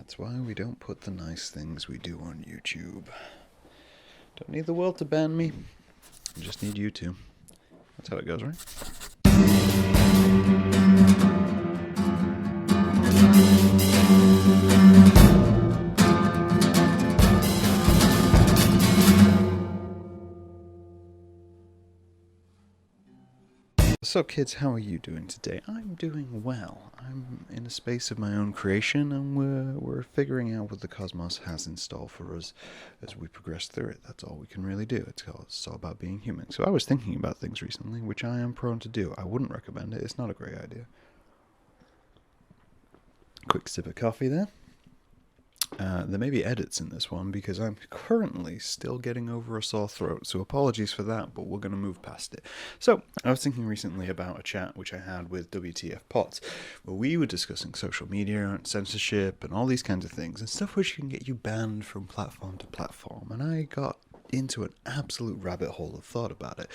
That's why we don't put the nice things we do on YouTube. Don't need the world to ban me. I just need you to. That's how it goes, right? So kids, how are you doing today? I'm doing well. I'm in a space of my own creation, and we're figuring out what the cosmos has in store for us as we progress through it. That's all we can really do. It's all about being human. So I was thinking about things recently, which I am prone to do. I wouldn't recommend it. It's not a great idea. Quick sip of coffee there. There may be edits in this one because I'm currently still getting over a sore throat, so apologies for that, but we're going to move past it. So, I was thinking recently about a chat which I had with WTF Pots, where we were discussing social media and censorship and all these kinds of things, and stuff which can get you banned from platform to platform, and I got into an absolute rabbit hole of thought about it,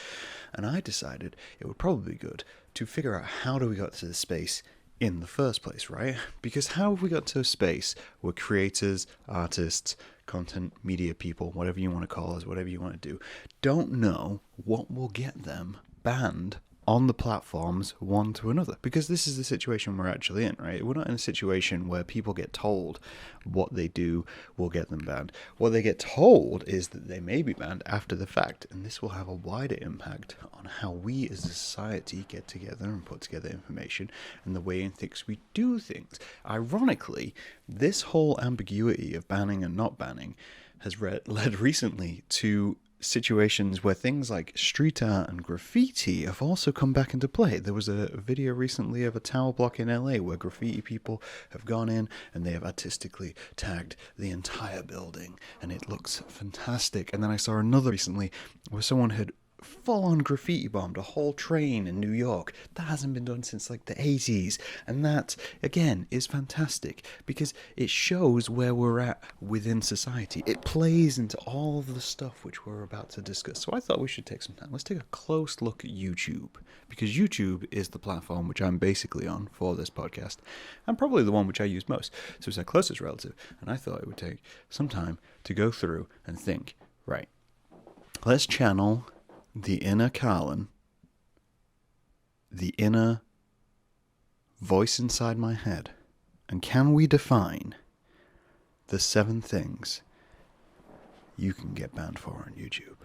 and I decided it would probably be good to figure out how do we got to this space in the first place, right? Because how have we got to a space where creators, artists, content, media people, whatever you want to call us, whatever you want to do, don't know what will get them banned on the platforms one to another? Because this is the situation we're actually in, right? We're not in a situation where people get told what they do will get them banned. What they get told is that they may be banned after the fact, and this will have a wider impact on how we as a society get together and put together information and the way in which we do things. Ironically, this whole ambiguity of banning and not banning has led recently to situations where things like street art and graffiti have also come back into play. There was a video recently of a tower block in LA where graffiti people have gone in and they have artistically tagged the entire building, and it looks fantastic. And then I saw another recently where someone had full-on graffiti bombed a whole train in New York. That hasn't been done since like the 80s, and that again is fantastic because it shows where we're at within society. It plays into all of the stuff which we're about to discuss. So I thought we should take some time. Let's take a close look at YouTube, because YouTube is the platform which I'm basically on for this podcast, and probably the one which I use most. So it's our closest relative, and I thought it would take some time to go through and think, right, let's channel the inner Carlin, the inner voice inside my head, and can we define the 7 things you can get banned for on YouTube?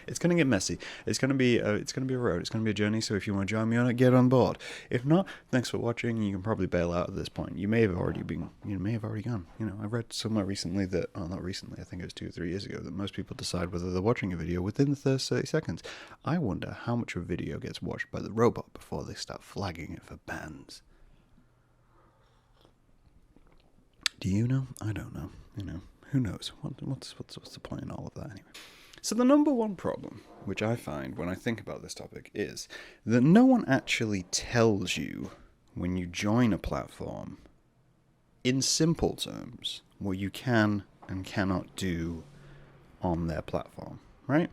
It's going to get messy. It's going to be a road. It's going to be a journey. So if you want to join me on it, get on board. If not, thanks for watching. You can probably bail out at this point. You may have already gone. I read somewhere recently that, not recently, I think it was 2 or 3 years ago, that most people decide whether they're watching a video within the first 30 seconds. I wonder how much of a video gets watched by the robot before they start flagging it for bans. Do you know? I don't know. Who knows? What's the point in all of that anyway? So the number one problem, which I find when I think about this topic, is that no one actually tells you when you join a platform, in simple terms, what you can and cannot do on their platform, right?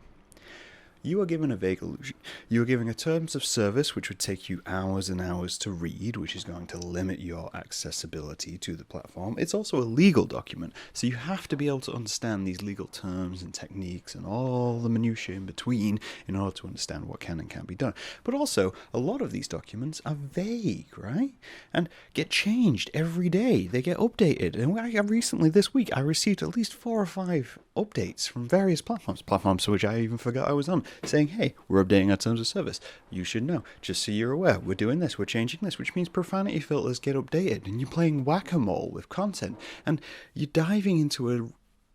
You are given a vague illusion. You are given a terms of service which would take you hours and hours to read, which is going to limit your accessibility to the platform. It's also a legal document, so you have to be able to understand these legal terms and techniques and all the minutiae in between in order to understand what can and can't be done. But also, a lot of these documents are vague, right? And get changed every day. They get updated. And recently, this week, I received at least 4 or 5 updates from various platforms which I even forgot I was on, saying, hey, we're updating our terms of service. You should know. Just so you're aware, we're doing this, we're changing this, which means profanity filters get updated, and you're playing whack-a-mole with content, and you're diving into a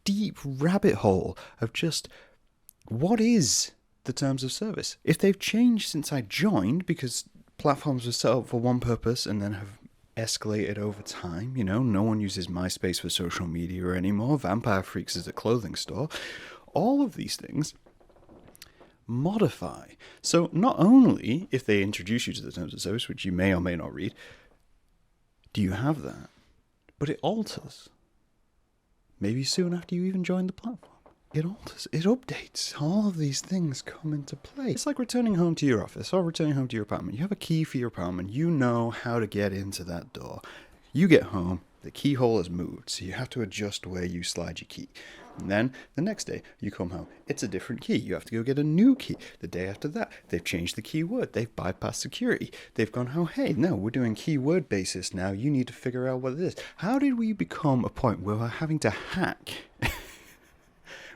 deep rabbit hole of just, what is the terms of service? If they've changed since I joined, because platforms were set up for one purpose and then have escalated over time, no one uses MySpace for social media anymore, Vampire Freaks is a clothing store, all of these things modify. So not only if they introduce you to the terms of service, which you may or may not read, do you have that, but it alters. Maybe soon after you even join the platform. It alters, it updates. All of these things come into play. It's like returning home to your office or returning home to your apartment. You have a key for your apartment. You know how to get into that door. You get home. The keyhole has moved, so you have to adjust where you slide your key. And then the next day, you come home. It's a different key. You have to go get a new key. The day after that, they've changed the keyword. They've bypassed security. They've gone, oh, hey, no, we're doing keyword basis now. You need to figure out what it is. How did we become a point where we're having to hack?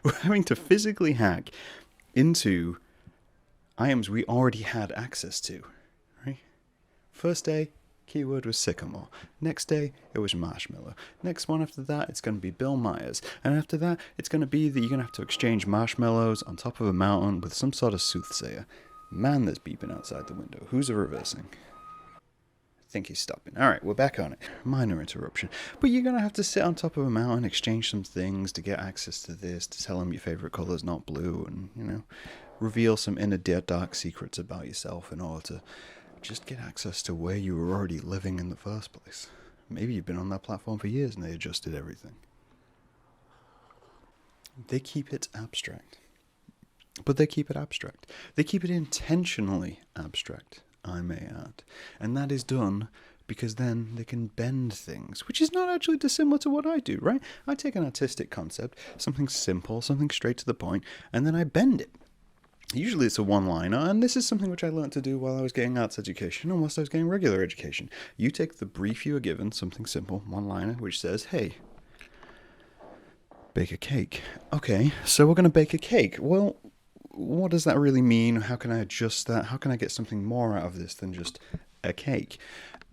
We're having to physically hack into items we already had access to, right? First day, keyword was sycamore. Next day, it was marshmallow. Next one after that, it's going to be Bill Myers. And after that, it's going to be that you're going to have to exchange marshmallows on top of a mountain with some sort of soothsayer. Man, there's beeping outside the window. Who's reversing? I think he's stopping. All right, we're back on it. Minor interruption. But you're going to have to sit on top of a mountain, exchange some things to get access to this, to tell them your favorite color is not blue, and, reveal some inner dark secrets about yourself in order to just get access to where you were already living in the first place. Maybe you've been on that platform for years and they adjusted everything. They keep it abstract. But they keep it abstract. They keep it intentionally abstract, I may add. And that is done because then they can bend things, which is not actually dissimilar to what I do, right? I take an artistic concept, something simple, something straight to the point, and then I bend it. Usually it's a one-liner, and this is something which I learned to do while I was getting arts education and whilst I was getting regular education. You take the brief you are given, something simple, one-liner, which says, hey, bake a cake. Okay, so we're going to bake a cake. Well, what does that really mean? How can I adjust that? How can I get something more out of this than just a cake?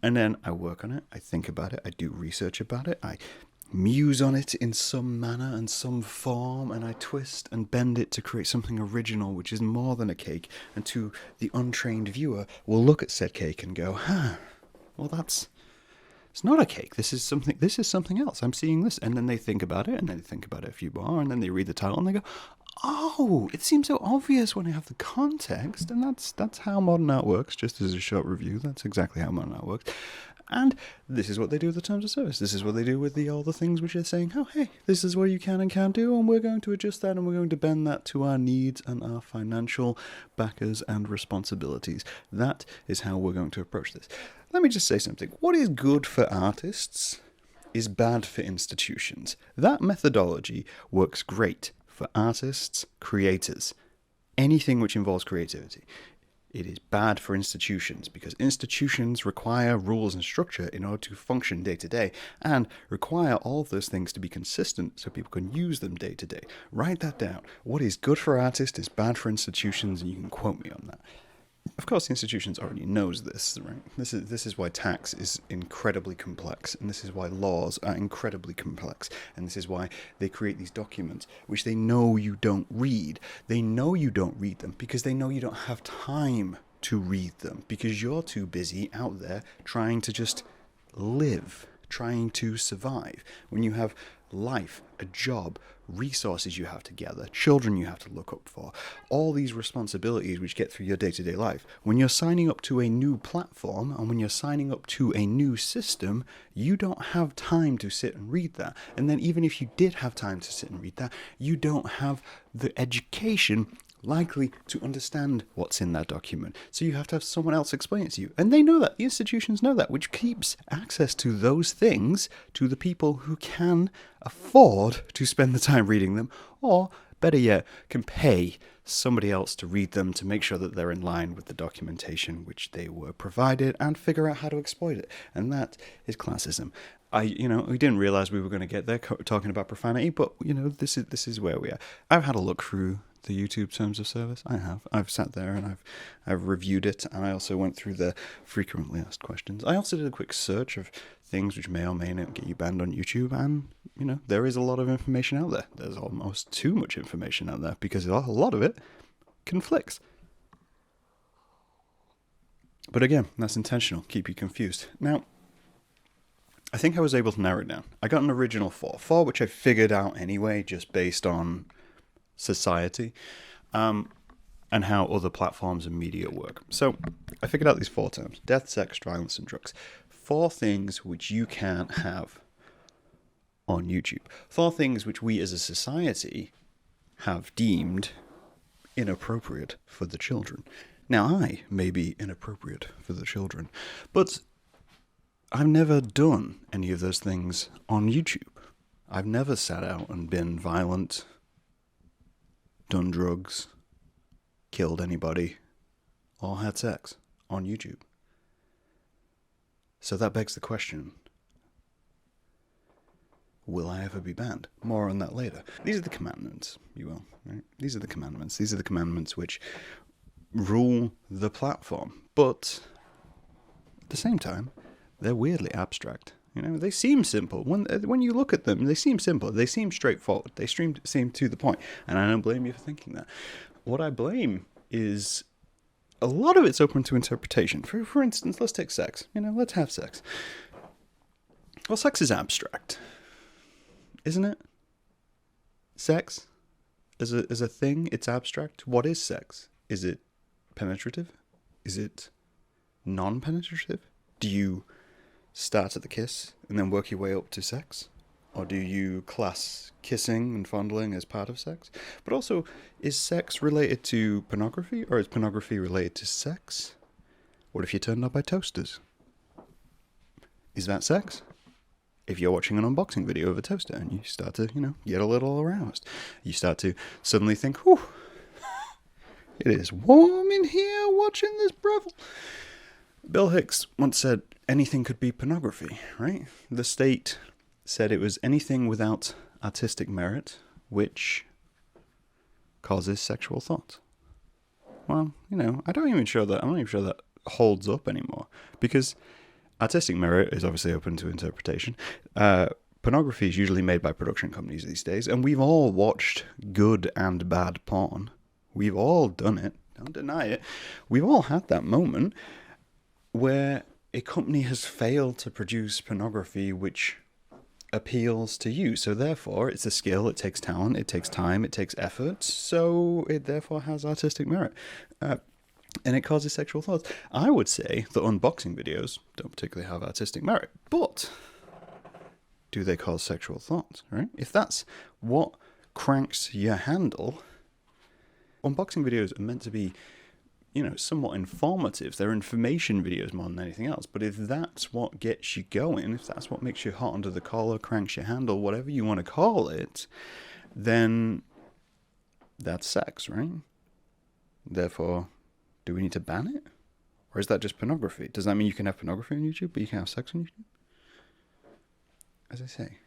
And then I work on it, I think about it, I do research about it, I muse on it in some manner and some form, and I twist and bend it to create something original which is more than a cake, and to the untrained viewer will look at said cake and go, well, it's not a cake, this is something else, I'm seeing this. And then they think about it, and then they think about it a few more, and then they read the title and they go, oh, it seems so obvious when I have the context. And that's how modern art works. Just as a short review, that's exactly how modern art works. And this is what they do with the terms of service. This is what they do with all the things which are saying, oh, hey, this is what you can and can't do, and we're going to adjust that, and we're going to bend that to our needs and our financial backers and responsibilities. That is how we're going to approach this. Let me just say something. What is good for artists is bad for institutions. That methodology works great for artists, creators, anything which involves creativity. It is bad for institutions because institutions require rules and structure in order to function day to day, and require all of those things to be consistent so people can use them day to day. Write that down. What is good for artists is bad for institutions, and you can quote me on that. Of course, the institutions already knows this, right? This is why tax is incredibly complex, and this is why laws are incredibly complex, and this is why they create these documents, which they know you don't read. They know you don't read them because they know you don't have time to read them, because you're too busy out there trying to just live, trying to survive. When you have life, a job, resources you have to gather, children you have to look up for, all these responsibilities which get through your day-to-day life. When you're signing up to a new platform and when you're signing up to a new system, you don't have time to sit and read that. And then even if you did have time to sit and read that, you don't have the education likely to understand what's in that document. So you have to have someone else explain it to you. And they know that. The institutions know that, which keeps access to those things to the people who can afford to spend the time reading them, or better yet, can pay somebody else to read them to make sure that they're in line with the documentation which they were provided, and figure out how to exploit it. And that is classism. We didn't realize we were going to get there talking about profanity, but this is where we are. I've had a look through the YouTube terms of service. I've sat there and I've reviewed it, and I also went through the frequently asked questions. I also did a quick search of things which may or may not get you banned on YouTube, and there is a lot of information out there. There's almost too much information out there because a lot of it conflicts. But again, that's intentional. Keep you confused. Now, I think I was able to narrow it down. I got an original four which I figured out anyway, just based on society, and how other platforms and media work. So I figured out these 4 terms: death, sex, violence, and drugs. 4 things which you can't have on YouTube. 4 things which we as a society have deemed inappropriate for the children. Now, I may be inappropriate for the children, but I've never done any of those things on YouTube. I've never sat out and been violent, done drugs, killed anybody, or had sex on YouTube. So that begs the question, will I ever be banned? More on that later. These are the commandments, you will, right? These are the commandments. These are the commandments which rule the platform. But at the same time, they're weirdly abstract. You know, they seem simple. When you look at them, they seem simple. They seem straightforward. They seem to the point. And I don't blame you for thinking that. What I blame is a lot of it's open to interpretation. For instance, let's take sex. You know, let's have sex. Well, sex is abstract, isn't it? Sex, as a thing, it's abstract. What is sex? Is it penetrative? Is it non-penetrative? Do you start at the kiss and then work your way up to sex? Or do you class kissing and fondling as part of sex? But also, is sex related to pornography, or is pornography related to sex? What if you're turned on by toasters? Is that sex? If you're watching an unboxing video of a toaster and you start to, get a little aroused, you start to suddenly think, whew, it is warm in here watching this breville. Bill Hicks once said anything could be pornography, right? The state said it was anything without artistic merit which causes sexual thought. Well, I'm not even sure that holds up anymore, because artistic merit is obviously open to interpretation. Pornography is usually made by production companies these days, and we've all watched good and bad porn. We've all done it. Don't deny it. We've all had that moment where a company has failed to produce pornography which appeals to you. So therefore, it's a skill, it takes talent, it takes time, it takes effort, so it therefore has artistic merit. And it causes sexual thoughts. I would say that unboxing videos don't particularly have artistic merit, but do they cause sexual thoughts, right? If that's what cranks your handle, unboxing videos are meant to be, somewhat informative. They're information videos more than anything else. But if that's what gets you going, if that's what makes you hot under the collar, cranks your handle, whatever you want to call it, then that's sex, right? Therefore, do we need to ban it? Or is that just pornography? Does that mean you can have pornography on YouTube, but you can't have sex on YouTube? As I say,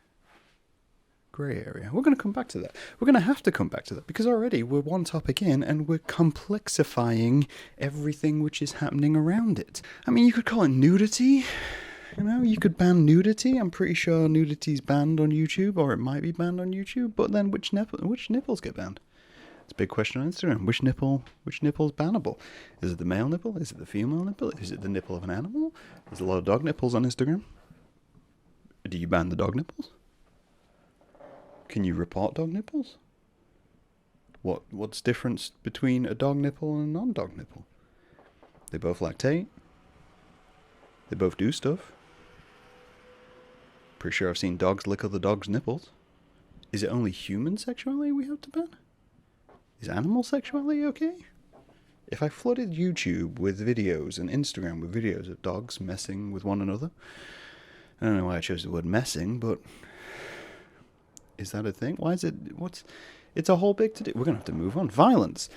grey area. We're going to come back to that. We're going to have to come back to that, because already we're one topic in and we're complexifying everything which is happening around it. I mean, you could call it nudity. You could ban nudity. I'm pretty sure nudity's banned on YouTube, or it might be banned on YouTube. But then which nipples get banned? It's a big question on Instagram. Which nipple is bannable? Is it the male nipple? Is it the female nipple? Is it the nipple of an animal? There's a lot of dog nipples on Instagram. Do you ban the dog nipples? Can you report dog nipples? What's the difference between a dog nipple and a non-dog nipple? They both lactate. They both do stuff. Pretty sure I've seen dogs lick other dogs' nipples. Is it only human sexuality we have to ban? Is animal sexuality okay? If I flooded YouTube with videos and Instagram with videos of dogs messing with one another, I don't know why I chose the word messing, but is that a thing? Why is it? It's a whole big to-do. We're going to have to move on. Violence.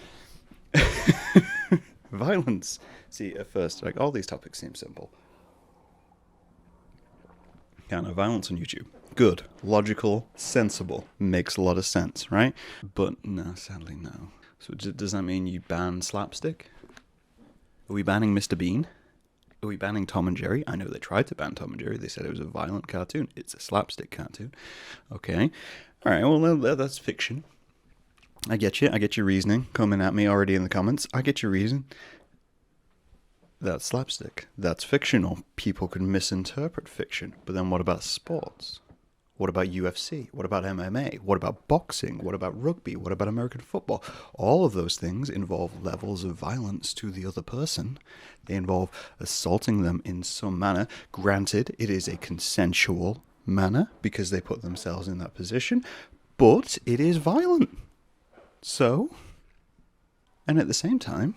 Violence. See, at first, all these topics seem simple. Kind of violence on YouTube. Good, logical, sensible. Makes a lot of sense, right? But no, sadly no. So does that mean you ban slapstick? Are we banning Mr. Bean? Are we banning Tom and Jerry? I know they tried to ban Tom and Jerry. They said it was a violent cartoon. It's a slapstick cartoon. Okay. All right, well, that's fiction. I get you. I get your reasoning coming at me already in the comments. I get your reason. That's slapstick. That's fictional. People can misinterpret fiction. But then what about sports? What about UFC? What about MMA? What about boxing? What about rugby? What about American football? All of those things involve levels of violence to the other person. They involve assaulting them in some manner. Granted, it is a consensual manner because they put themselves in that position, but it is violent. So, and at the same time,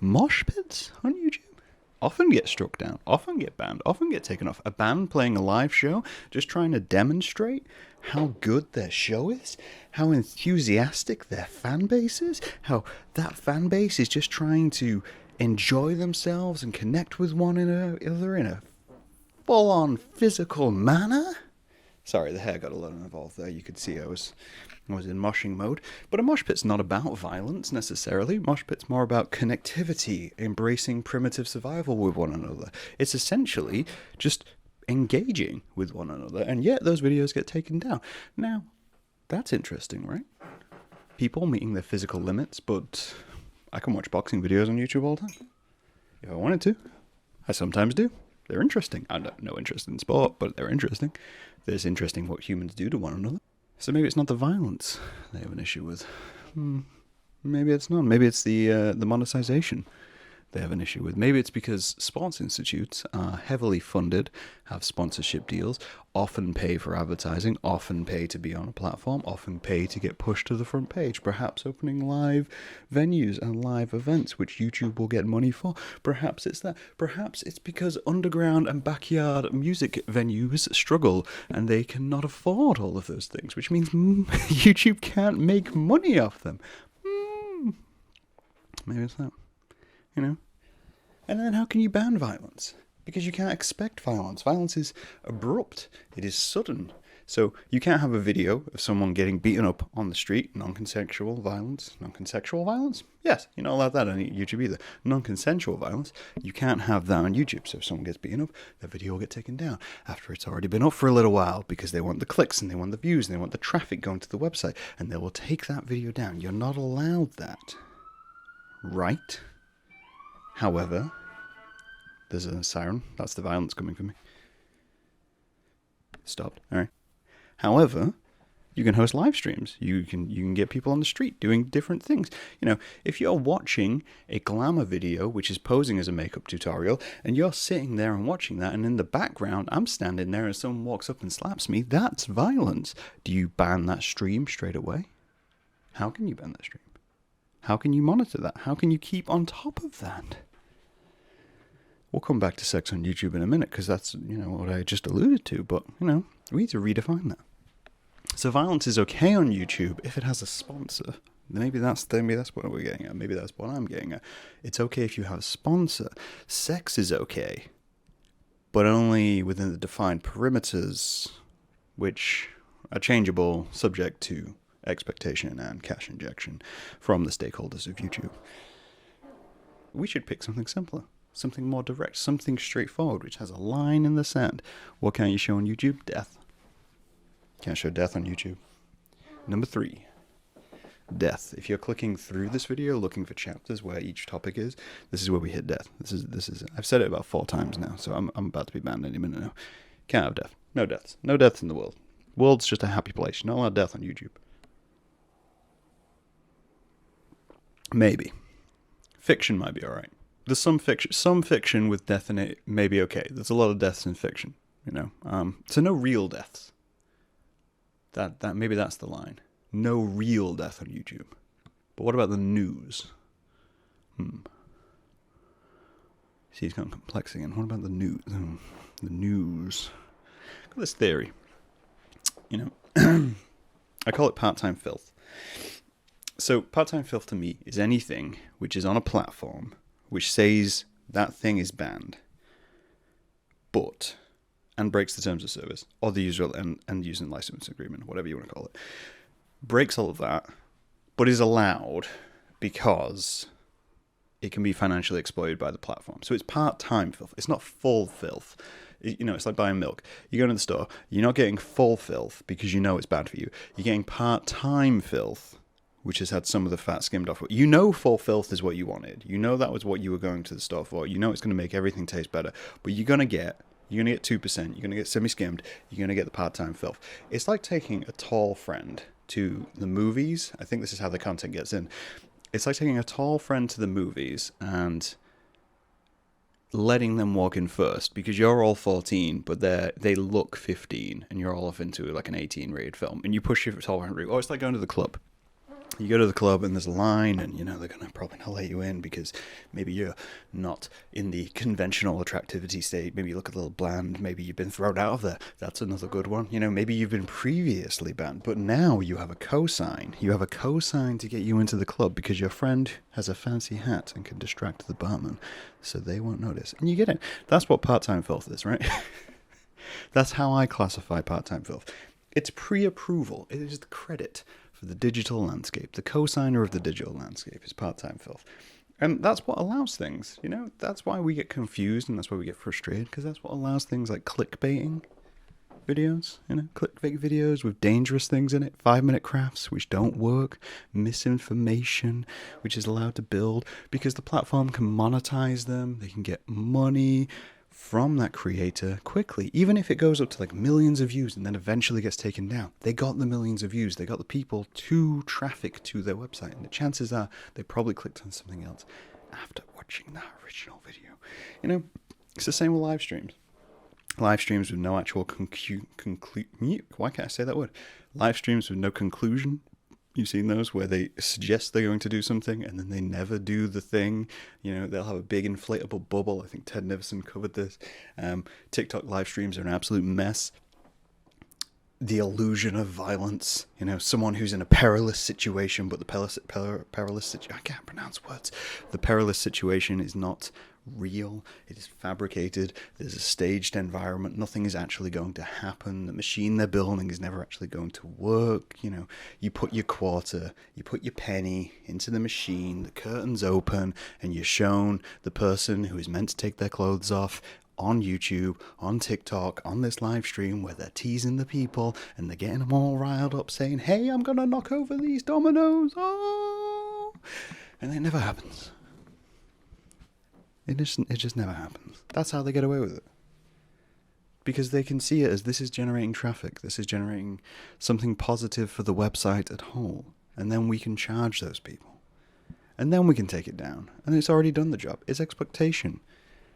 mosh pits on YouTube? often get struck down, often get banned, often get taken off. A band playing a live show, just trying to demonstrate how good their show is, how enthusiastic their fan base is, how that fan base is just trying to enjoy themselves and connect with one another in a full-on physical manner. Sorry, the hair got a little involved there. You could see I was in moshing mode. But a mosh pit's not about violence, necessarily. Mosh pit's more about connectivity, embracing primitive survival with one another. It's essentially just engaging with one another, and yet those videos get taken down. Now, that's interesting, right? People meeting their physical limits, but I can watch boxing videos on YouTube all the time. If I wanted to. I sometimes do. They're interesting. I have no interest in sport, but they're interesting. It's interesting what humans do to one another. So maybe it's not the violence they have an issue with. Maybe it's not. Maybe it's the monetization they have an issue with. Maybe it's because sports institutes are heavily funded, have sponsorship deals, often pay for advertising, often pay to be on a platform, often pay to get pushed to the front page, perhaps opening live venues and live events, which YouTube will get money for. Perhaps it's that. Perhaps it's because underground and backyard music venues struggle and they cannot afford all of those things, which means YouTube can't make money off them. Maybe it's that. You know? And then how can you ban violence? Because you can't expect violence. Violence is abrupt. It is sudden. So you can't have a video of someone getting beaten up on the street. Non-consensual violence. Non-consensual violence? Yes, you're not allowed that on YouTube either. Non-consensual violence, you can't have that on YouTube. So if someone gets beaten up, that video will get taken down after it's already been up for a little while because they want the clicks and they want the views and they want the traffic going to the website. And they will take that video down. You're not allowed that. Right? However, there's a siren. That's the violence coming from me. Stopped. All right. However, you can host live streams. You can get people on the street doing different things. You know, if you're watching a glamour video, which is posing as a makeup tutorial, and you're sitting there and watching that, and in the background, I'm standing there and someone walks up and slaps me, that's violence. Do you ban that stream straight away? How can you ban that stream? How can you monitor that? How can you keep on top of that? We'll come back to sex on YouTube in a minute because that's, what I just alluded to. But, we need to redefine that. So violence is okay on YouTube if it has a sponsor. Maybe that's what we're getting at. Maybe that's what I'm getting at. It's okay if you have a sponsor. Sex is okay, but only within the defined perimeters, which are changeable, subject to expectation and cash injection from the stakeholders of YouTube. We should pick something simpler, something more direct, something straightforward, which has a line in the sand. What can't you show on YouTube? Death. Can't show death on YouTube. Number 3, death. If you're clicking through this video looking for chapters where each topic is, this is where we hit death. This is I've said it about 4 times now, so I'm about to be banned any minute now. Can't have death. No deaths. No deaths in the world. World's just a happy place. Not allowed death on YouTube. Maybe. Fiction might be alright. There's some fiction with death in it may be okay. There's a lot of deaths in fiction, So no real deaths. That maybe that's the line. No real death on YouTube. But what about the news? See, he's gone complex again. What about the news? The news. Got this theory. I call it part-time filth. So part-time filth to me is anything which is on a platform which says that thing is banned, and breaks the terms of service, or the user and using license agreement, whatever you want to call it, breaks all of that, but is allowed because it can be financially exploited by the platform. So it's part-time filth. It's not full filth. It's like buying milk. You go to the store, you're not getting full filth because you know it's bad for you. You're getting part-time filth, which has had some of the fat skimmed off. Full filth is what you wanted. That was what you were going to the store for. It's going to make everything taste better. But you're going to get 2%. You're going to get semi-skimmed. You're going to get the part-time filth. It's like taking a tall friend to the movies. I think this is how the content gets in. It's like taking a tall friend to the movies and letting them walk in first because you're all 14, but they look 15, and you're all off into like an 18 rated film. And you push your tall friend. Or it's like going to the club. You go to the club and there's a line, and they're going to probably not let you in because maybe you're not in the conventional attractivity state. Maybe you look a little bland. Maybe you've been thrown out of there. That's another good one. Maybe you've been previously banned, but now you have a cosign. You have a cosign to get you into the club because your friend has a fancy hat and can distract the barman, so they won't notice. And you get it. That's what part-time filth is, right? That's how I classify part-time filth. It's pre-approval. It is the credit for the digital landscape. The cosigner of the digital landscape is part-time filth. And that's what allows things, that's why we get confused and that's why we get frustrated, because that's what allows things like clickbaiting videos, clickbait videos with dangerous things in it, 5-minute crafts which don't work, misinformation which is allowed to build, because the platform can monetize them, they can get money from that creator quickly, even if it goes up to like millions of views and then eventually gets taken down. They got the millions of views, they got the people to traffic to their website, and the chances are they probably clicked on something else after watching that original video. It's the same with live streams. Live streams with no actual why can't I say that word? Live streams with no conclusion. You've seen those where they suggest they're going to do something and then they never do the thing. They'll have a big inflatable bubble. I think Ted Nivison covered this. TikTok live streams are an absolute mess. The illusion of violence. Someone who's in a perilous situation, but the perilous situation, I can't pronounce words. The perilous situation is not real. It is fabricated. There's a staged environment. Nothing is actually going to happen. The machine they're building is never actually going to work. You put your quarter, you put your penny into the machine, the curtains open, and you're shown the person who is meant to take their clothes off on YouTube, on TikTok, on this live stream where they're teasing the people and they're getting them all riled up saying, hey, I'm gonna knock over these dominoes, oh, and it never happens. It just never happens. That's how they get away with it. Because they can see it as this is generating traffic, this is generating something positive for the website at whole, and then we can charge those people. And then we can take it down. And it's already done the job. It's exploitation.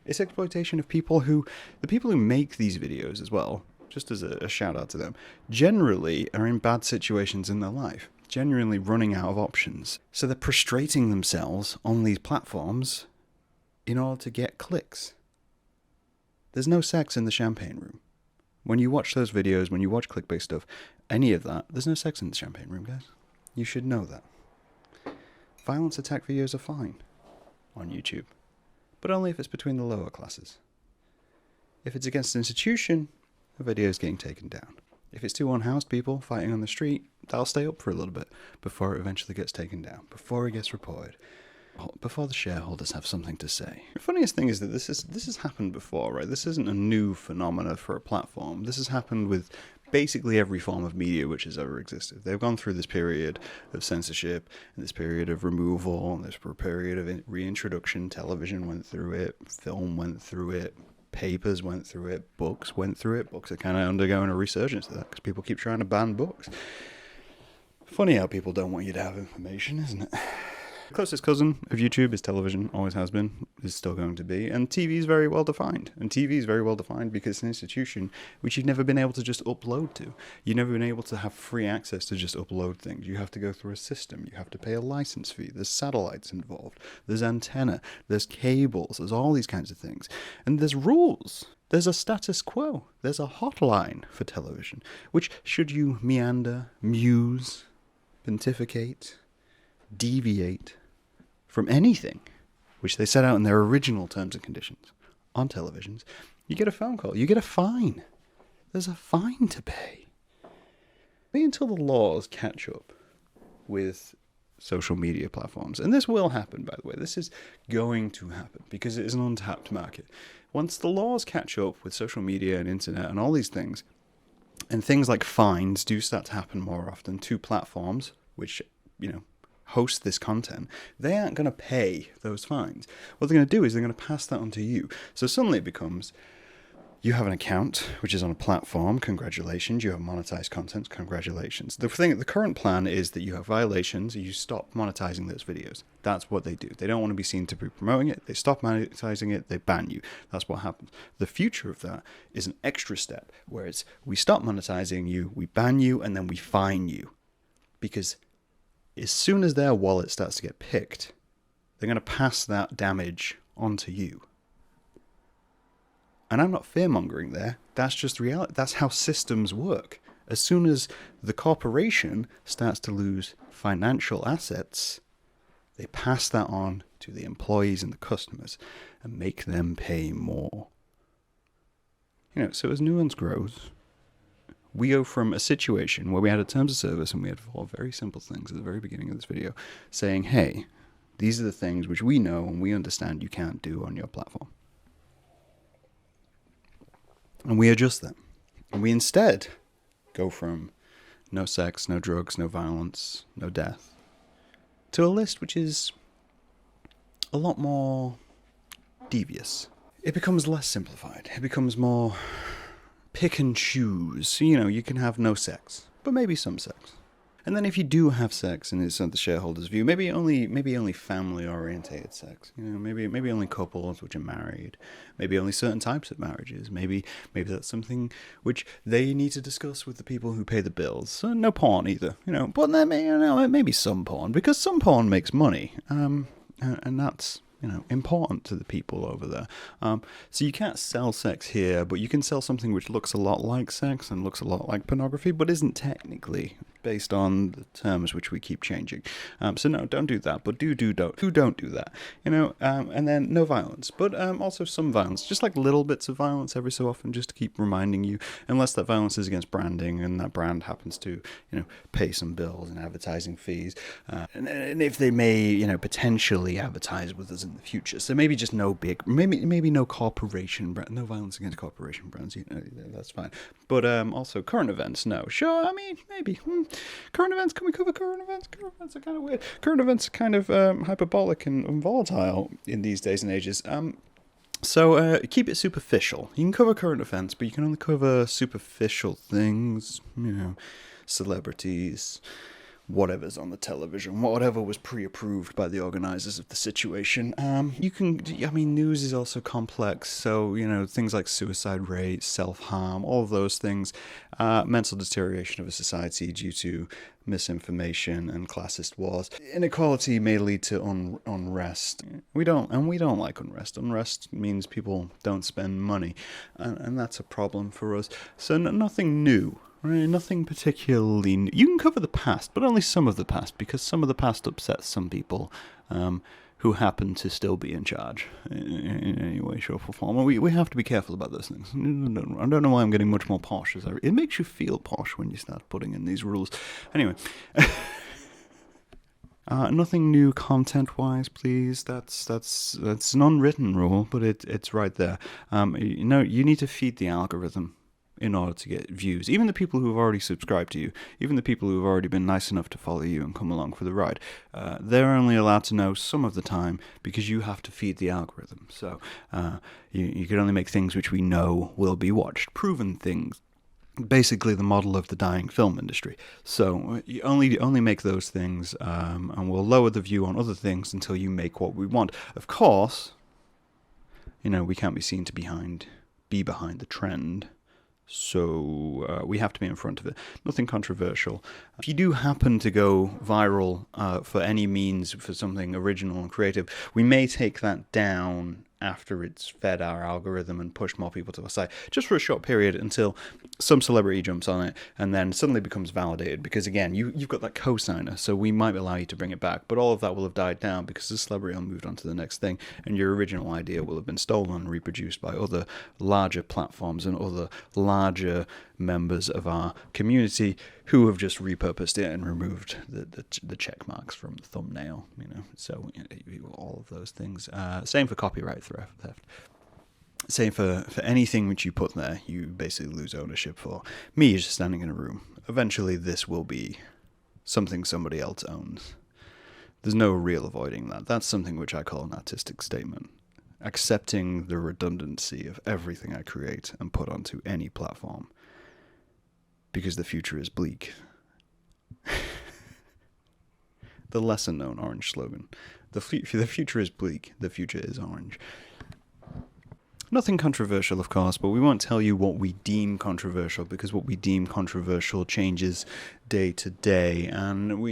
It's exploitation of the people who make these videos as well, just as a shout out to them, generally are in bad situations in their life, genuinely running out of options. So they're prostrating themselves on these platforms in order to get clicks. There's no sex in the champagne room. When you watch those videos, when you watch clickbait stuff, any of that, there's no sex in the champagne room, guys. You should know that. Violence attack videos are fine on YouTube, but only if it's between the lower classes. If it's against an institution, the video is getting taken down. If it's two unhoused people fighting on the street, that'll stay up for a little bit before it eventually gets taken down, before it gets reported, before the shareholders have something to say. The funniest thing is that this has happened before, right? This isn't a new phenomena for a platform. This has happened with basically every form of media which has ever existed. They've gone through this period of censorship, and this period of removal, and this period of reintroduction. Television went through it, film went through it, papers went through it, books went through it. Books are kind of undergoing a resurgence of that because people keep trying to ban books. Funny how people don't want you to have information, isn't it? The closest cousin of YouTube is television, always has been, is still going to be, and TV is very well defined. And TV is very well defined because it's an institution which you've never been able to just upload to. You've never been able to have free access to just upload things. You have to go through a system. You have to pay a license fee. There's satellites involved. There's antenna. There's cables. There's all these kinds of things. And there's rules. There's a status quo. There's a hotline for television, which should you meander, muse, pontificate, deviate from anything which they set out in their original terms and conditions on televisions, you get a phone call. You get a fine. There's a fine to pay. Wait until the laws catch up with social media platforms. And this will happen, by the way. This is going to happen because it is an untapped market. Once the laws catch up with social media and internet and all these things, and things like fines do start to happen more often to platforms which, host this content, they aren't going to pay those fines. What they're going to do is they're going to pass that on to you. So suddenly it becomes, you have an account which is on a platform, congratulations. You have monetized content, congratulations. The current plan is that you have violations, you stop monetizing those videos. That's what they do. They don't want to be seen to be promoting it. They stop monetizing it, they ban you. That's what happens. The future of that is an extra step, where it's, we stop monetizing you, we ban you, and then we fine you. Because as soon as their wallet starts to get picked, they're going to pass that damage onto you. And I'm not fear-mongering there. That's just reality. That's how systems work. As soon as the corporation starts to lose financial assets, they pass that on to the employees and the customers and make them pay more. So as Nuance grows, we go from a situation where we had a terms of service and we had 4 very simple things at the very beginning of this video saying, hey, these are the things which we know and we understand you can't do on your platform. And we adjust them. And we instead go from no sex, no drugs, no violence, no death, to a list which is a lot more devious. It becomes less simplified. It becomes more pick and choose. You can have no sex, but maybe some sex. And then if you do have sex, and it's not the shareholders' view, maybe only family-orientated sex. Maybe only couples which are married. Maybe only certain types of marriages. Maybe that's something which they need to discuss with the people who pay the bills. So no porn either. But then maybe some porn, because some porn makes money. And that's important to the people over there. So you can't sell sex here, but you can sell something which looks a lot like sex and looks a lot like pornography, but isn't technically, based on the terms which we keep changing. So no, don't do that, but don't do that. And then no violence, but also some violence, just like little bits of violence every so often, just to keep reminding you, unless that violence is against branding and that brand happens to, pay some bills and advertising fees, and if they may, potentially advertise with us in the future. So maybe just maybe no corporation brand, no violence against corporation brands. That's fine. But also current events, no. Sure, maybe. Current events, can we cover current events? Current events are kind of weird. Current events are kind of hyperbolic and volatile in these days and ages. So keep it superficial. You can cover current events, but you can only cover superficial things, celebrities, whatever's on the television, whatever was pre-approved by the organizers of the situation. News is also complex, so, things like suicide rate, self-harm, all of those things, mental deterioration of a society due to misinformation and classist wars. Inequality may lead to unrest. We don't like unrest. Unrest means people don't spend money, and that's a problem for us. So nothing new. Right, nothing particularly new. You can cover the past, but only some of the past, because some of the past upsets some people who happen to still be in charge in any way, shape, or form. We have to be careful about those things. I don't know why I'm getting much more posh. It makes you feel posh when you start putting in these rules. Anyway. Nothing new content-wise, please. That's an unwritten rule, but it's right there. You need to feed the algorithm in order to get views. Even the people who have already subscribed to you, even the people who have already been nice enough to follow you and come along for the ride, they're only allowed to know some of the time because you have to feed the algorithm. So you can only make things which we know will be watched, proven things. Basically the model of the dying film industry. So you only make those things, and we'll lower the view on other things until you make what we want. Of course, we can't be seen to be behind the trend. So we have to be in front of it. Nothing controversial. If you do happen to go viral for any means, for something original and creative, we may take that down after it's fed our algorithm and pushed more people to our site, just for a short period until some celebrity jumps on it and then suddenly becomes validated. Because again, you've got that cosigner, so we might allow you to bring it back, but all of that will have died down because the celebrity will moved on to the next thing, and your original idea will have been stolen and reproduced by other larger platforms and other larger members of our community who have just repurposed it and removed the check marks from the thumbnail, so all of those things. Same for copyright theft. Same for anything which you put there, you basically lose ownership for. Me just standing in a room. Eventually this will be something somebody else owns. There's no real avoiding that. That's something which I call an artistic statement. Accepting the redundancy of everything I create and put onto any platform. Because the future is bleak. The lesser known orange slogan. The future is bleak, the future is orange. Nothing controversial, of course, but we won't tell you what we deem controversial, because what we deem controversial changes day to day, and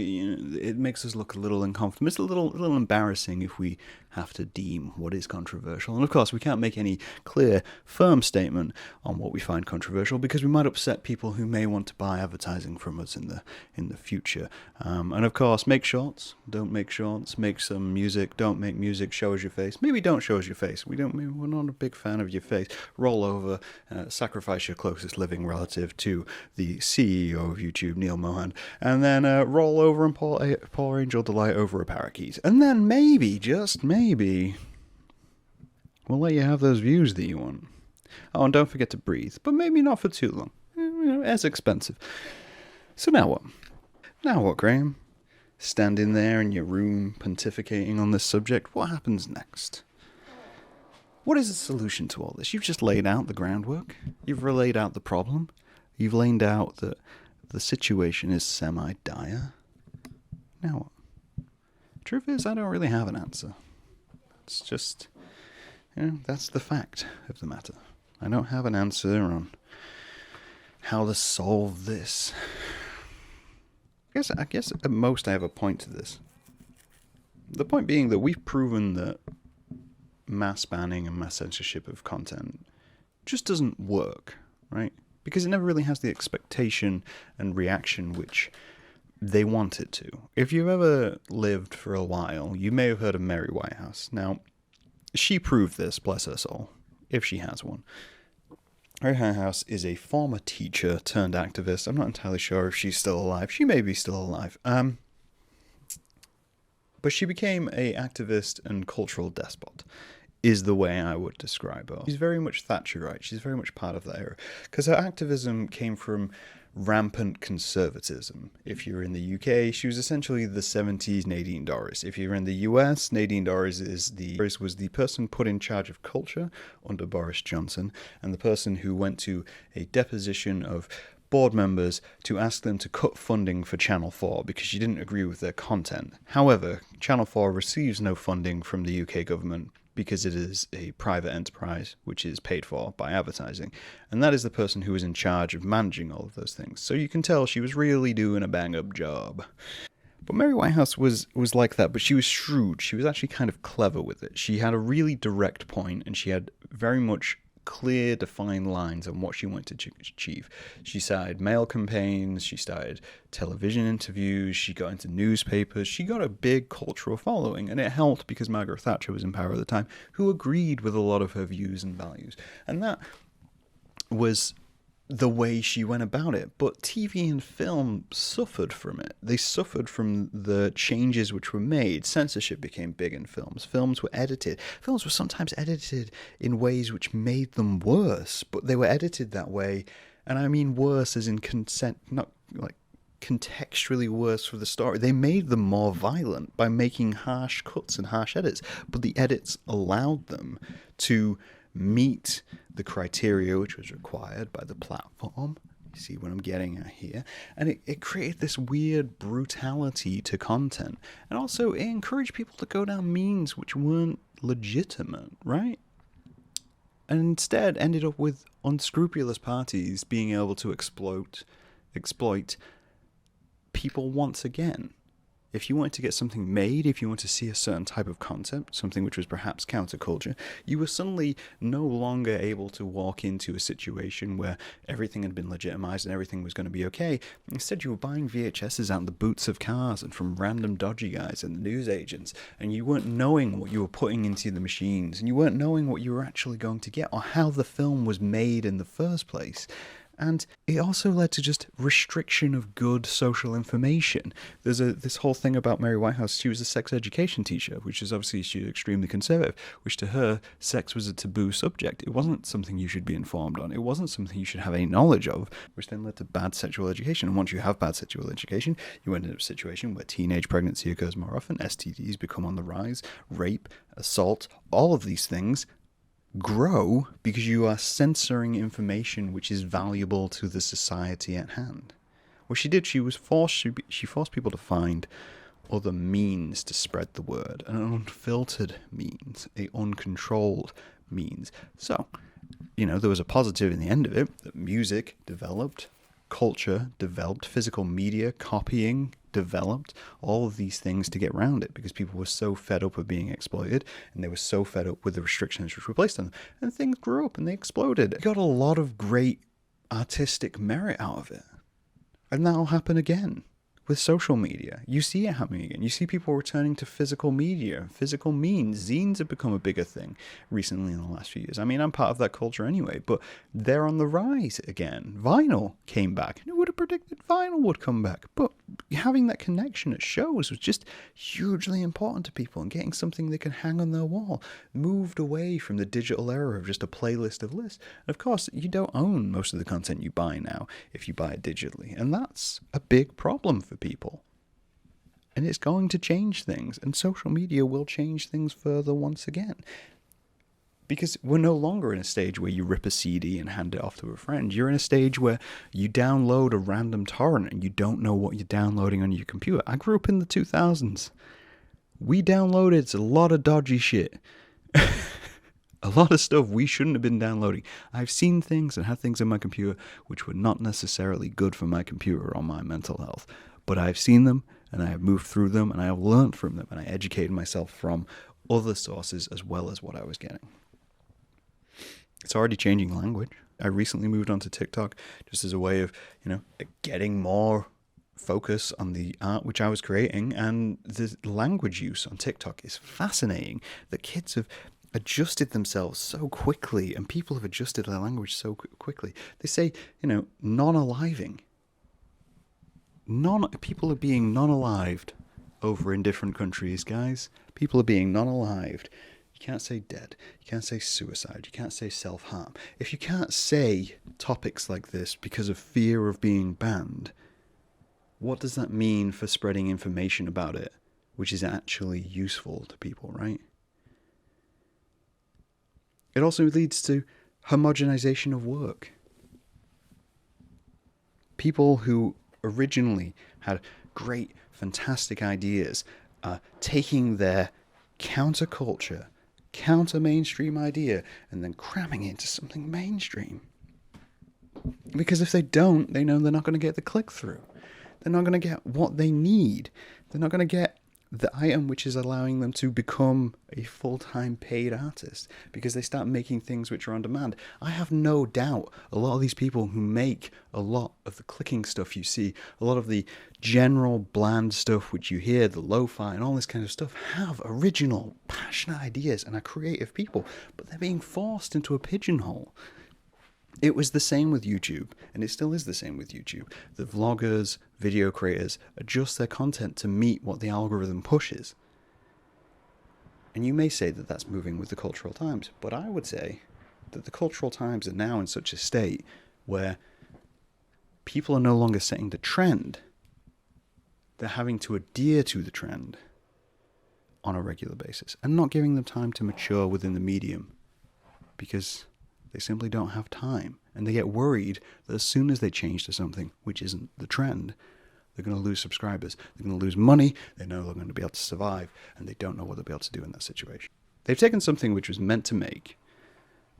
it makes us look a little uncomfortable. It's a little embarrassing if we have to deem what is controversial. And of course, we can't make any clear, firm statement on what we find controversial because we might upset people who may want to buy advertising from us in the future. And of course, make shorts. Don't make shorts. Make some music. Don't make music. Show us your face. Maybe don't show us your face. We're not a big fan of your face. Roll over. Sacrifice your closest living relative to the CEO of YouTube, Neil Mohan, and then roll over and pour Angel Delight over a parakeet. And then maybe, just maybe, we'll let you have those views that you want. Oh, and don't forget to breathe, but maybe not for too long. It's expensive. So now what? Now what, Graham? Standing there in your room pontificating on this subject, what happens next? What is the solution to all this? You've just laid out the groundwork. You've laid out the problem. You've laid out that the situation is semi-dire. Now what? Truth is, I don't really have an answer. It's just, that's the fact of the matter. I don't have an answer on how to solve this. I guess at most I have a point to this. The point being that we've proven that mass banning and mass censorship of content just doesn't work, right? Because it never really has the expectation and reaction which they want it to. If you've ever lived for a while, you may have heard of Mary Whitehouse. Now, she proved this, bless her soul, if she has one. Mary Whitehouse is a former teacher turned activist. I'm not entirely sure if she's still alive. She may be still alive. But she became an activist and cultural despot, is the way I would describe her. She's very much Thatcherite. She's very much part of that era. Because her activism came from rampant conservatism. If you're in the UK, she was essentially the 70s Nadine Dorries. If you're in the US, Nadine Dorries was the person put in charge of culture under Boris Johnson, and the person who went to a deposition of board members to ask them to cut funding for Channel 4 because she didn't agree with their content. However, Channel 4 receives no funding from the UK government because it is a private enterprise which is paid for by advertising. And that is the person who was in charge of managing all of those things. So you can tell she was really doing a bang-up job. But Mary Whitehouse was like that, but she was shrewd. She was actually kind of clever with it. She had a really direct point, and she had very much clear, defined lines on what she wanted to achieve. She started mail campaigns, she started television interviews, she got into newspapers, she got a big cultural following, and it helped because Margaret Thatcher was in power at the time, who agreed with a lot of her views and values. And that was the way she went about it. But TV and film suffered from it. They suffered from the changes which were made. Censorship became big in films. Films were edited. Films were sometimes edited in ways which made them worse, but they were edited that way. And I mean worse as in not like contextually worse for the story. They made them more violent by making harsh cuts and harsh edits, but the edits allowed them to meet the criteria which was required by the platform. You see what I'm getting at here? And it created this weird brutality to content. And also it encouraged people to go down means which weren't legitimate, right? And instead ended up with unscrupulous parties being able to exploit people once again. If you wanted to get something made, if you wanted to see a certain type of concept, something which was perhaps counterculture, you were suddenly no longer able to walk into a situation where everything had been legitimized and everything was going to be okay. Instead, you were buying VHSs out in the boots of cars and from random dodgy guys and news agents, and you weren't knowing what you were putting into the machines, and you weren't knowing what you were actually going to get or how the film was made in the first place. And it also led to just restriction of good social information. There's this whole thing about Mary Whitehouse. She was a sex education teacher, which is obviously she was extremely conservative, which to her, sex was a taboo subject. It wasn't something you should be informed on. It wasn't something you should have any knowledge of, which then led to bad sexual education. And once you have bad sexual education, you end up in a situation where teenage pregnancy occurs more often, STDs become on the rise, rape, assault, all of these things grow because you are censoring information which is valuable to the society at hand. What she did, she forced people to find other means to spread the word, an unfiltered means, a uncontrolled means. So, there was a positive in the end of it, that music developed, culture developed, physical media, copying developed, all of these things to get around it because people were so fed up of being exploited and they were so fed up with the restrictions which were placed on them. And things grew up and they exploded. You got a lot of great artistic merit out of it. And that'll happen again with social media. You see it happening again. You see people returning to physical media, physical means. Zines have become a bigger thing recently in the last few years. I mean, I'm part of that culture anyway, but they're on the rise again. Vinyl came back. Who would have predicted vinyl would come back? But having that connection at shows was just hugely important to people, and getting something they can hang on their wall. Moved away from the digital era of just a playlist of lists. And of course, you don't own most of the content you buy now if you buy it digitally. And that's a big problem for people. And it's going to change things. And social media will change things further once again. Because we're no longer in a stage where you rip a CD and hand it off to a friend. You're in a stage where you download a random torrent and you don't know what you're downloading on your computer. I grew up in the 2000s. We downloaded a lot of dodgy shit. A lot of stuff we shouldn't have been downloading. I've seen things and had things in my computer which were not necessarily good for my computer or my mental health. But I've seen them and I have moved through them and I have learned from them and I educated myself from other sources as well as what I was getting. It's already changing language. I recently moved onto TikTok just as a way of, getting more focus on the art which I was creating, and the language use on TikTok is fascinating. The kids have adjusted themselves so quickly, and people have adjusted their language so quickly. They say, non-aliving. People are being non-alived over in different countries, guys. People are being non-alived. You can't say dead. You can't say suicide. You can't say self-harm. If you can't say topics like this because of fear of being banned, what does that mean for spreading information about it, which is actually useful to people, right? It also leads to homogenization of work. People who originally had great, fantastic ideas are taking their counterculture, counter-mainstream idea and then cramming it into something mainstream. Because if they don't, they know they're not going to get the click-through. They're not going to get what they need. They're not going to get the item which is allowing them to become a full-time paid artist, because they start making things which are on demand. I have no doubt a lot of these people who make a lot of the clicking stuff you see, a lot of the general bland stuff which you hear, the lo-fi and all this kind of stuff, have original, passionate ideas and are creative people, but they're being forced into a pigeonhole. It was the same with YouTube, and it still is the same with YouTube. The vloggers, video creators adjust their content to meet what the algorithm pushes. And you may say that that's moving with the cultural times, but I would say that the cultural times are now in such a state where people are no longer setting the trend. They're having to adhere to the trend on a regular basis and not giving them time to mature within the medium, because they simply don't have time, and they get worried that as soon as they change to something which isn't the trend, they're going to lose subscribers, they're going to lose money, they know they're going to be able to survive, and they don't know what they'll be able to do in that situation. They've taken something which was meant to make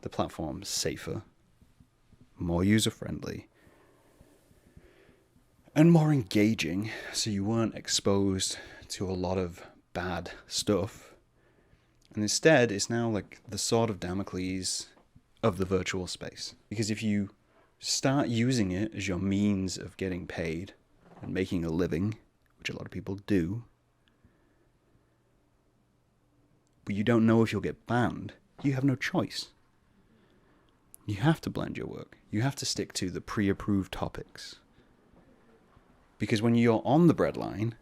the platform safer, more user-friendly, and more engaging, so you weren't exposed to a lot of bad stuff. And instead, it's now like the sword of Damocles of the virtual space. Because if you start using it as your means of getting paid and making a living, which a lot of people do, but you don't know if you'll get banned, you have no choice. You have to blend your work. You have to stick to the pre-approved topics. Because when you're on the breadline,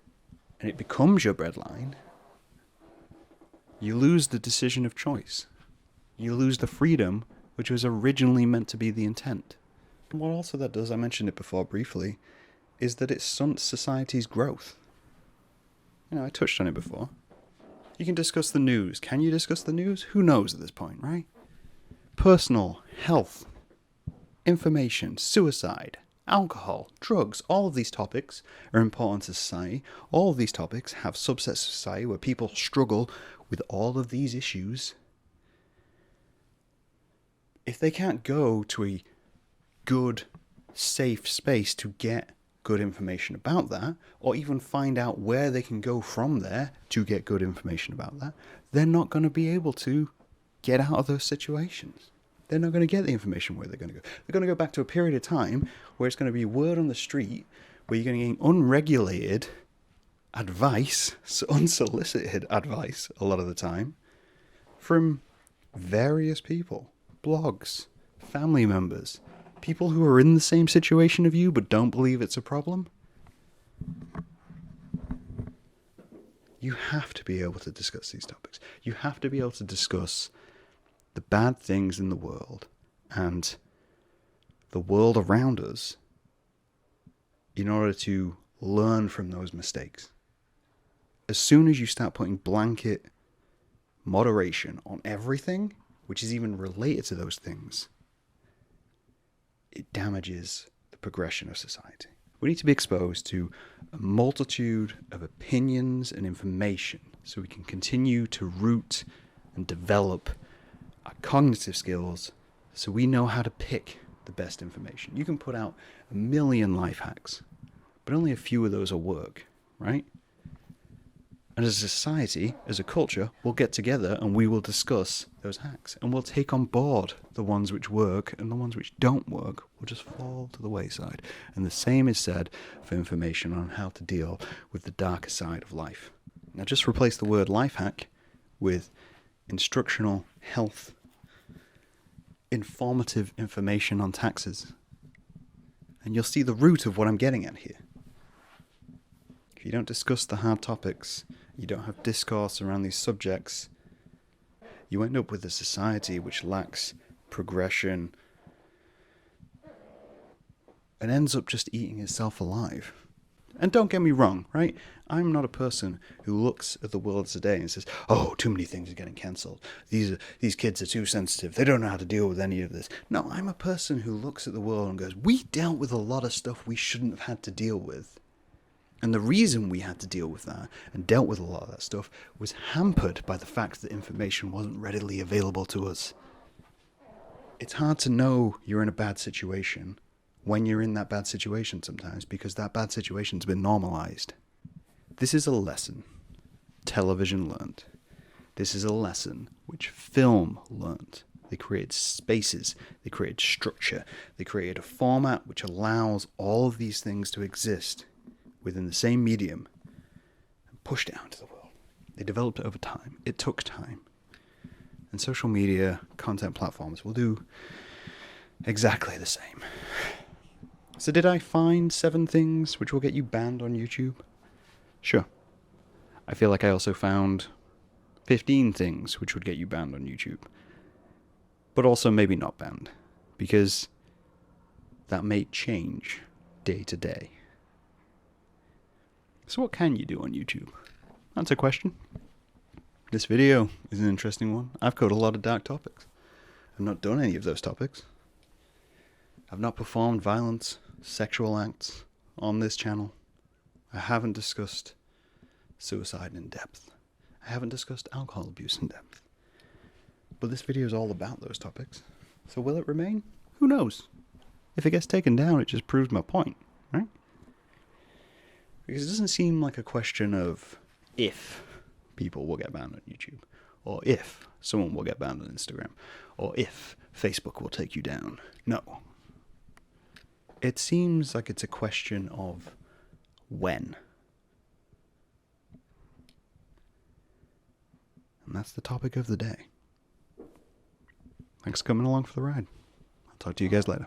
and it becomes your breadline, you lose the decision of choice. You lose the freedom which was originally meant to be the intent. And what also that does, I mentioned it before briefly, is that it stunts society's growth. I touched on it before. You can discuss the news. Can you discuss the news? Who knows at this point, right? Personal, health, information, suicide, alcohol, drugs, all of these topics are important to society. All of these topics have subsets of society where people struggle with all of these issues. If they can't go to a good safe space to get good information about that, or even find out where they can go from there to get good information about that, they're not going to be able to get out of those situations. They're not going to get the information where they're going to go. They're going to go back to a period of time where it's going to be word on the street, where you're going to get unregulated advice, unsolicited advice a lot of the time, from various people, blogs, family members, people who are in the same situation of you but don't believe it's a problem. You have to be able to discuss these topics. You have to be able to discuss the bad things in the world and the world around us in order to learn from those mistakes. As soon as you start putting blanket moderation on everything, which is even related to those things, it damages the progression of society. We need to be exposed to a multitude of opinions and information so we can continue to root and develop our cognitive skills so we know how to pick the best information. You can put out 1 million life hacks, but only a few of those will work, right? And as a society, as a culture, we'll get together and we will discuss those hacks. And we'll take on board the ones which work, and the ones which don't work will just fall to the wayside. And the same is said for information on how to deal with the darker side of life. Now just replace the word life hack with instructional, health, informative information on taxes. And you'll see the root of what I'm getting at here. If you don't discuss the hard topics, you don't have discourse around these subjects, you end up with a society which lacks progression and ends up just eating itself alive. And don't get me wrong, right? I'm not a person who looks at the world today and says, oh, too many things are getting cancelled. These kids are too sensitive. They don't know how to deal with any of this. No, I'm a person who looks at the world and goes, we dealt with a lot of stuff we shouldn't have had to deal with. And the reason we had to deal with that and dealt with a lot of that stuff was hampered by the fact that information wasn't readily available to us. It's hard to know you're in a bad situation when you're in that bad situation sometimes, because that bad situation's been normalized. This is a lesson television learned. This is a lesson which film learned. They created spaces, they created structure, they created a format which allows all of these things to exist within the same medium and pushed it out into the world. They developed it over time. It took time. And social media content platforms will do exactly the same. So did I find 7 things which will get you banned on YouTube? Sure. I feel like I also found 15 things which would get you banned on YouTube. But also maybe not banned, because that may change day to day. So what can you do on YouTube? That's a question. This video is an interesting one. I've covered a lot of dark topics. I've not done any of those topics. I've not performed violent sexual acts on this channel. I haven't discussed suicide in depth. I haven't discussed alcohol abuse in depth. But this video is all about those topics. So will it remain? Who knows? If it gets taken down, it just proves my point, right? Because it doesn't seem like a question of if people will get banned on YouTube, or if someone will get banned on Instagram, or if Facebook will take you down. No. It seems like it's a question of when. And that's the topic of the day. Thanks for coming along for the ride. I'll talk to you guys later.